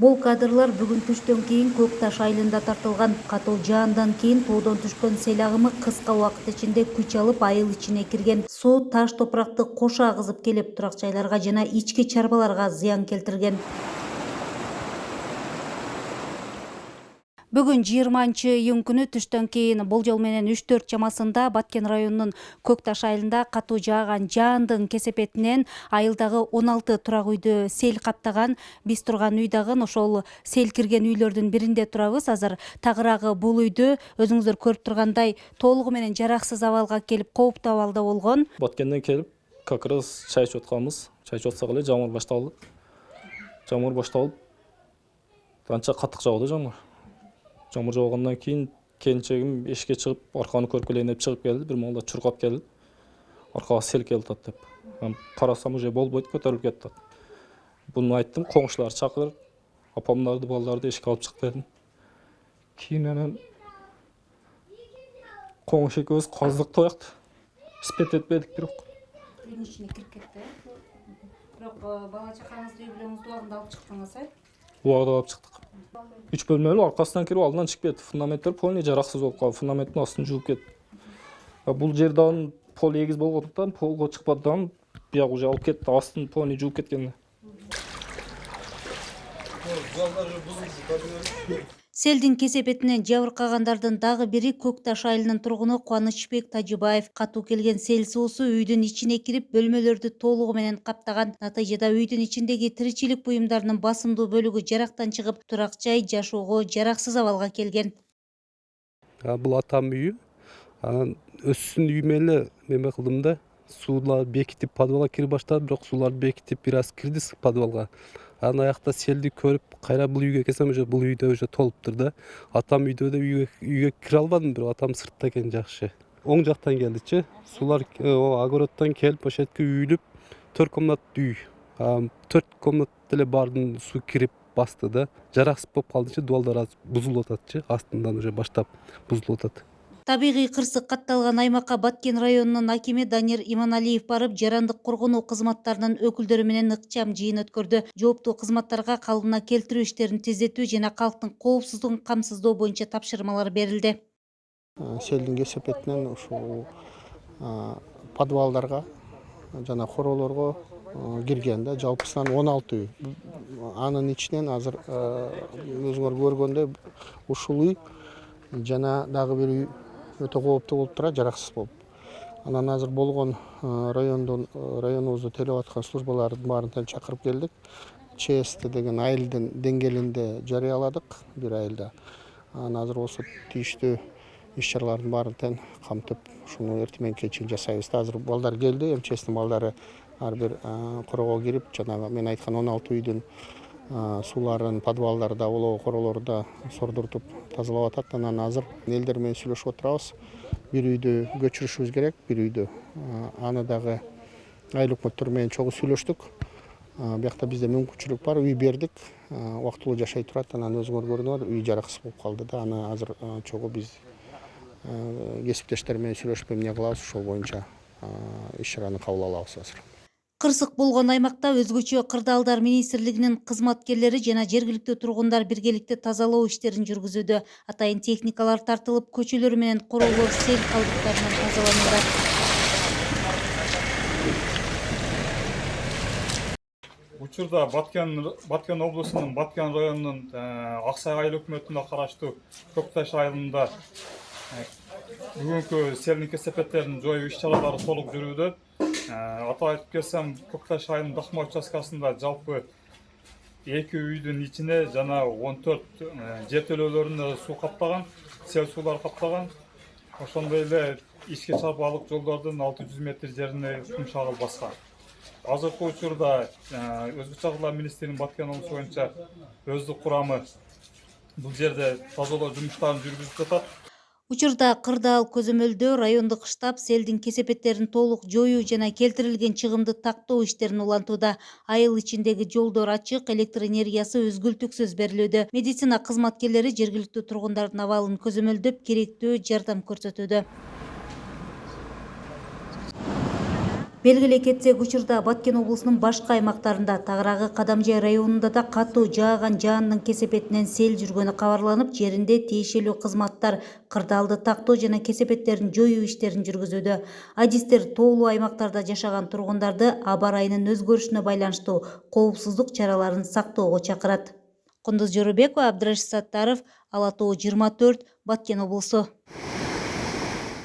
Бул кадрлар бүгүн түштөн кийин Көк Таш айылында тартылган. Катуу жаандан кийин тоодон түшкөн сел агымы кыска убакыт ичинде күч алып айыл ичине кирген. Суу таш топуракты кошо агызып келип турак жайларга жана ички чарбаларга зыян келтирген. Бүгүн 20-июнь күнү түштөн кийин болжол менен 3-4 чамасында Баткен районунун Көк Таш айылында катуу жааган жаандын кесепетинен айылдагы 16 турак үйдү сел каптаган. Биз турган үй дагы ошол сел кирген үйлөрдүн биринде турабыз. Азыр тагыраагы бул үйдү өзүңүздөр көрүп тургандай толугу менен жараксыз абалга келип, кооптуу абалда болгон. Баткенден келип, как раз чай ичип атканбыз. Чай ичип атсак эле жамгыр башталды. Жамгыр башталып, канча катык жауды жамгыр. Жамгыр жаугандан кийин келинчегим эшикке чыгып, арканы көрүп келейин деп чыгып келди. Бир маалда чуркап келди. Аркага сел келип атат деп. Мен карасам уже болбойт, көтөрүлүп кетти. Буну айттым, коңшулар чакыр, апамдарды, балдарды эшикке алып чык дедим. Кийин анан коңшу экөөбүз каздык тоякты. Спет этпедик бирок. Үйдүн ичине кирип кетти. Бирок бала чакаңызды үй бүлөңүздү убагында алып чыктыңыз, Убагында алып чыктык. 3 бөлмөлүү аркасынан кирип алдынан чыгып кетти. Фундаменттер полный жараксыз болуп калды. Фундаменттин астын жууп кетти. Бул жер дагы пол эгиз болгондуктан полго чыкпадан бияк уже алып кетти. Астын полный жууп кеткен. Селдин кесепетинен жабыркагандардын дагы бири Көк Таш айылынын тургуну Кубанычбек Тажыбаев. Катуу келген сел суусу үйдүн ичине кирип, бөлмөлөрдү толугу менен каптаган. Натыйжада үйдүн ичиндеги тиричилик буюмдарынын басымдуу бөлүгү жарактан чыгып, турак жай жашоого жараксыз абалга келген. Бул атам үйү. Анан өссүн үйүмө эле неме кылдым да, суулар бекитип подвалга кире баштады, бирок сууларды бекитип бир аз кирди подвалга. Анан аякта селди көрүп, кайра бул үйгө келсем, уже бул үйдө уже толуптур да. Атам үйдө да үйгө кире албадым, бирок атам сыртта экен жакшы. Оң жактан келдичи. Суулар огороддон келип, ошол жерге үйүлүп, 4 комнаттуу үй. 4 комнатта эле баардын суу кирип басты да. Жараксыз болуп калдычы, дуалдар аз бузулуп ататчы, астынан уже баштап бузулуп атат. Табигый кырсык катталган аймакка Баткен районунун акими Данир Иманалиев барып, жарандык коргонуу кызматтарынын өкүлдөрү менен ыкчам жыйын өткөрдү. Жооптуу кызматтарга калыбына келтирүү иштерин тездетүү жана калктын коопсуздугун камсыздоо боюнча тапшырмалар берилди. Селдин кесепетинен ушул подвалдарга жана хороолорго кирген да, жалпысынан 16 үй. Анын ичинен азыр өзүңөр көргөндөй ушул үй жана дагы бир үй өтө кооптуу болуп турат, жараксыз болуп. Анан азыр болгон районубузду тейлеп аткан службалардын баарын чакырып келдик. ЧСТ деген айылдын деңгээлинде жарыяладык бир айылда. Анан азыр осы тийиштүү иш-чаралардын баарын камтып, ушуну эртең мененке чейин жасайбыз. Азыр балдар келди, МЧСтин балдары ар бир короого кирип, жанагы мен айткан 16 үйдүн сууларын, подвалдары да, олоо короолору да сордуртуп тазалап атат. Анан азыр элдер менен сүйлөшүп отурабыз. Бир үйдү көчүрүшүбүз керек, бир үйдү. Аны дагы айыл өкмөттөрү менен чогуу сүйлөштүк. Биякта бизде мүмкүнчүлүк бар, үй бердик. Убактылуу жашай турат. Анан өзүңөр көрдүңөр, үй жараксыз болуп калды да. Аны азыр чогуу биз кесиптештер менен сүйлөшүп эмне кылабыз, ошол боюнча иш-чараны кабыл алабыз азыр. Кырсык болгон аймакта өзгөчө кырдаалдар министрлигинин кызматкерлери жана жергиликтүү тургундар биргеликте тазалоо иштерин жүргүзүүдө. Атайын техникалар тартылып, көчөлөр менен короолор сел калдыктарынан тазаланууда. Учурда Баткен облусунун Баткен районунун Аксай айыл өкмөтүнө караштуу Көк Таш айылында бүгүнкү селдин кесепеттерин жоюу иш-чаралары толук жүрүүдө. Атап айтып келсем, Көк Таш айылынын Дакма участкасында жалпы 2 үйдүн ичине жана 14 жертөлөлөрүнө суу каптаган, сел суулар каптаган. Ошондой эле ички чарбалык жолдордун 600 метр жерине кум шагыл баскан. Азыркы учурда Өзгө чарбалар министринин Баткен облусу боюнча өздүк курамы бул жерде тазалоо жумуштарын жүргүзүп жатат. Учурда кырдаал көзөмөлдөө райондук штаб селдин кесепеттерин толук жоюу жана келтирилген чыгымды тактоо иштерин улантууда. Айыл ичиндеги жолдор ачык, электр энергиясы үзгүлтүксүз берилүүдө. Медицина кызматкерлери жергиликтүү тургундардын абалын көзөмөлдөп, керектүү жардам көрсөтүүдө. Белгилей кетсек, учурда Баткен облусунун башка аймактарында, тагыраагы Кадамжай районунда да катуу жааган жаандын кесепетинен сел жүргөнү кабарланып, жеринде тиешелүү кызматтар кырдаалды тактоо жана кесепеттерин жоюу иштерин жүргүзүүдө. Адистер тоолуу аймактарда жашаган тургундарды аба ырайынын өзгөрүшүнө байланыштуу коопсуздук чараларын сактоого чакырат. Кундуз Жорубекова, Абдрашит Саттаров, Ала Тоо 24, Баткен облусу.